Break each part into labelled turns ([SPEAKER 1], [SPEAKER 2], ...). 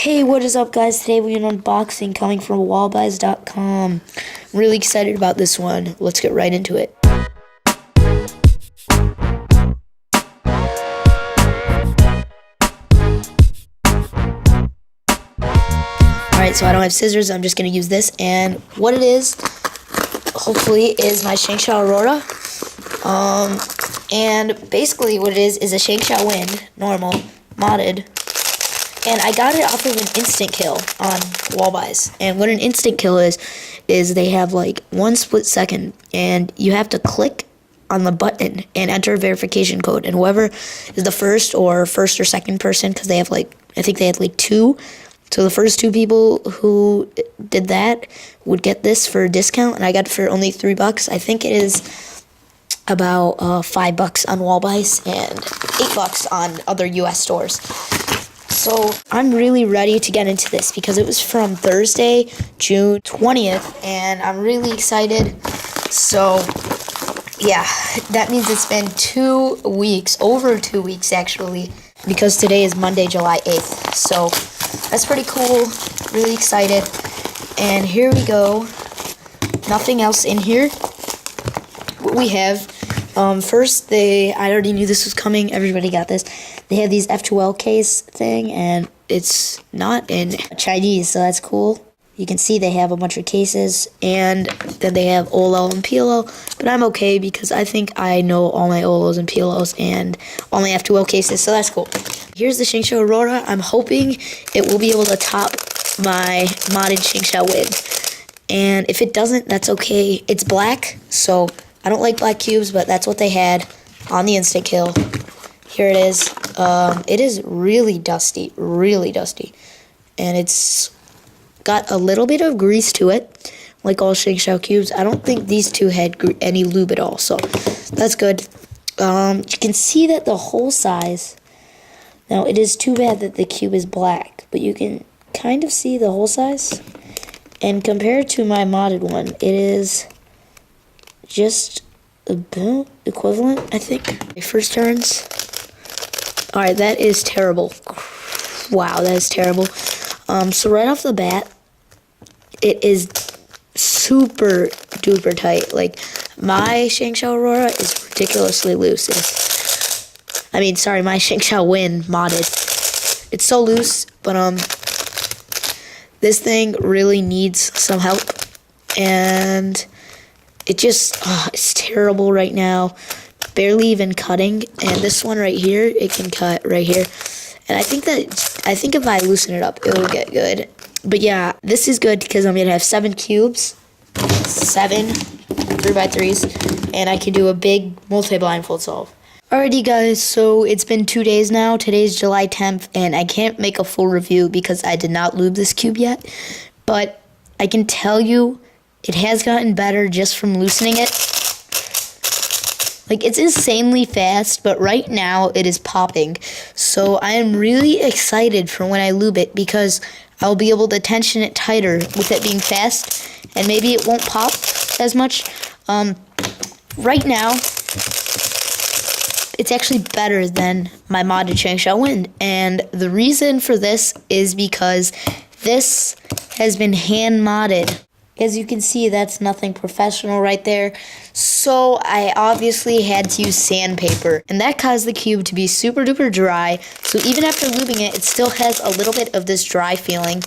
[SPEAKER 1] Hey, what is up, guys? Today we have an unboxing coming from wallbuys.com. I'm really excited about this one. Let's get right into it. Alright, so I don't have scissors. I'm just going to use this. And what it is, hopefully, is my Shengshou Aurora. And basically what it is a Shengshou Wind, normal, modded. And I got it off of an instant kill on Wallbuys. And what an instant kill is they have like 1 split second, and you have to click on the button and enter a verification code. And whoever is the first or second person, because they have like, I think they had like 2. So the first 2 people who did that would get this for a discount, and I got it for only $3. I think it is about $5 on Wallbuys and $8 on other US stores. So I'm really ready to get into this because it was from Thursday, June 20th, and I'm really excited. So yeah, that means it's been 2 weeks, over 2 weeks actually, because today is Monday, July 8th. So that's pretty cool, really excited. And here we go, nothing else in here. What we have, first I already knew this was coming, everybody got this. They have these F2L case thing, and it's not in Chinese, so that's cool. You can see they have a bunch of cases, and then they have OLO and PLO, but I'm okay because I think I know all my OLOs and PLOs and all my F2L cases, so that's cool. Here's the Shengshou Aurora. I'm hoping it will be able to top my modded Shengshou Wind, and if it doesn't, that's okay. It's black, so I don't like black cubes, but that's what they had on the instant kill. Here it is. It is really dusty, and it's got a little bit of grease to it, like all Shengshou cubes. I don't think these 2 had any lube at all, so that's good. You can see that the hole size, now it is too bad that the cube is black, but you can kind of see the hole size, and compared to my modded one, it is just about equivalent, I think. My first turns. Alright, that is terrible. Wow, that is terrible. So right off the bat, it is super duper tight. Like, my Shengshou Aurora is ridiculously loose. My Shengshou Wind modded. It's so loose, but this thing really needs some help. And it just, it's terrible right now. Barely even cutting, and this one right here, it can cut right here, and I think if I loosen it up, it will get good. But yeah, this is good because I'm gonna have 7 cubes, 7 3x3s, and I can do a big multi-blindfold solve. Alrighty guys, so it's been 2 days now. Today's July 10th, and I can't make a full review because I did not lube this cube yet, but I can tell you it has gotten better just from loosening it. Like, it's insanely fast, but right now it is popping. So I am really excited for when I lube it because I'll be able to tension it tighter with it being fast, and maybe it won't pop as much. Right now, it's actually better than my modded Shengshou Wind, and the reason for this is because this has been hand modded. As you can see, that's nothing professional right there. So I obviously had to use sandpaper, and that caused the cube to be super duper dry. So even after lubing it, it still has a little bit of this dry feeling.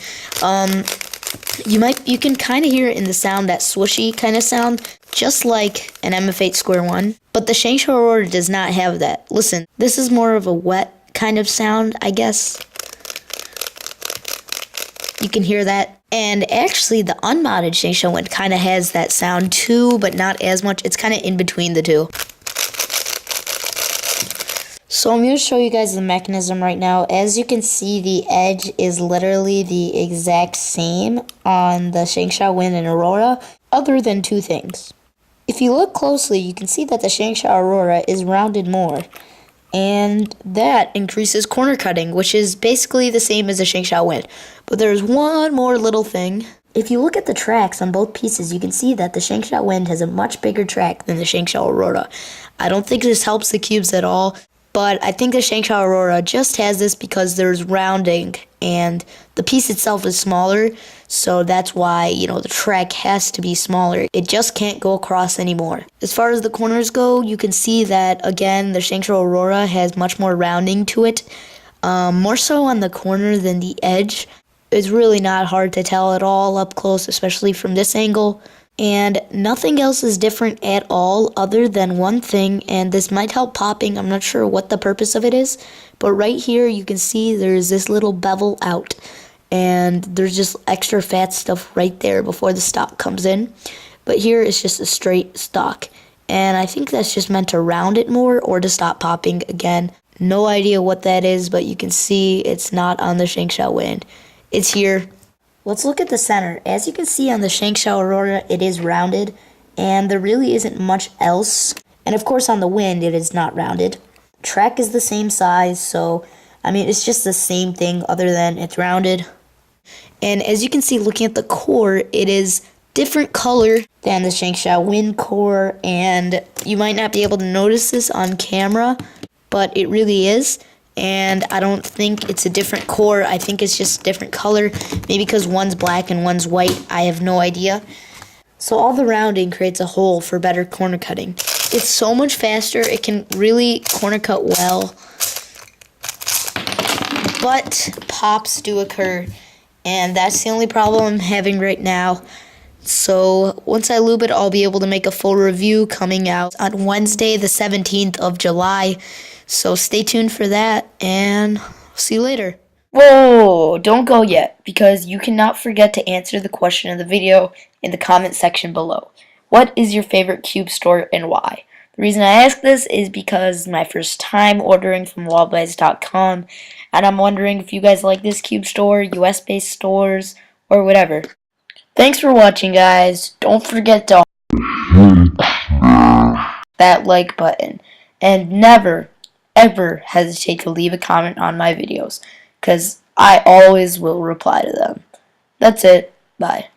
[SPEAKER 1] You can kind of hear it in the sound, that swooshy kind of sound, just like an MF8 Square 1. But the Shengshou Aurora does not have that. Listen, this is more of a wet kind of sound, I guess. You can hear that. And actually, the unmodded Shengshou Wind kind of has that sound too, but not as much. It's kind of in between the two. So I'm going to show you guys the mechanism right now. As you can see, the edge is literally the exact same on the Shengshou Wind and Aurora, other than 2 things. If you look closely, you can see that the Shengshou Aurora is rounded more. And that increases corner cutting, which is basically the same as a Shengshou Wind. But there's one more little thing. If you look at the tracks on both pieces, you can see that the Shengshou Wind has a much bigger track than the Shengshou Aurora. I don't think this helps the cubes at all. But I think the Shengshou Aurora just has this because there's rounding and the piece itself is smaller, so that's why, the track has to be smaller. It just can't go across anymore. As far as the corners go, you can see that, again, the Shengshou Aurora has much more rounding to it, more so on the corner than the edge. It's really not hard to tell at all up close, especially from this angle. And nothing else is different at all other than one thing, and this might help popping. I'm not sure what the purpose of it is, but right here you can see there's this little bevel out, and there's just extra fat stuff right there before the stock comes in. But here it's just a straight stock, and I think that's just meant to round it more or to stop popping. Again, no idea what that is, but you can see it's not on the Shengshou wind. It's here. Let's look at the center. As you can see on the Shengshou Aurora, it is rounded, and there really isn't much else. And of course on the wind, it is not rounded. Track is the same size, so, it's just the same thing other than it's rounded. And as you can see, looking at the core, it is different color than the Shengshou wind core, and you might not be able to notice this on camera, but it really is. And I don't think it's a different core. I think it's just a different color. Maybe because one's black and one's white. I have no idea. So all the rounding creates a hole for better corner cutting. It's so much faster. It can really corner cut well. But pops do occur. And that's the only problem I'm having right now. So once I lube it, I'll be able to make a full review coming out on Wednesday, the 17th of July. So stay tuned for that, and see you later. Whoa, don't go yet, because you cannot forget to answer the question of the video in the comment section below. What is your favorite cube store and why? The reason I ask this is because it's my first time ordering from wallbites.com, and I'm wondering if you guys like this cube store, US-based stores, or whatever. Thanks for watching, guys. Don't forget to that like button, and never ever hesitate to leave a comment on my videos, because I always will reply to them. That's it. Bye.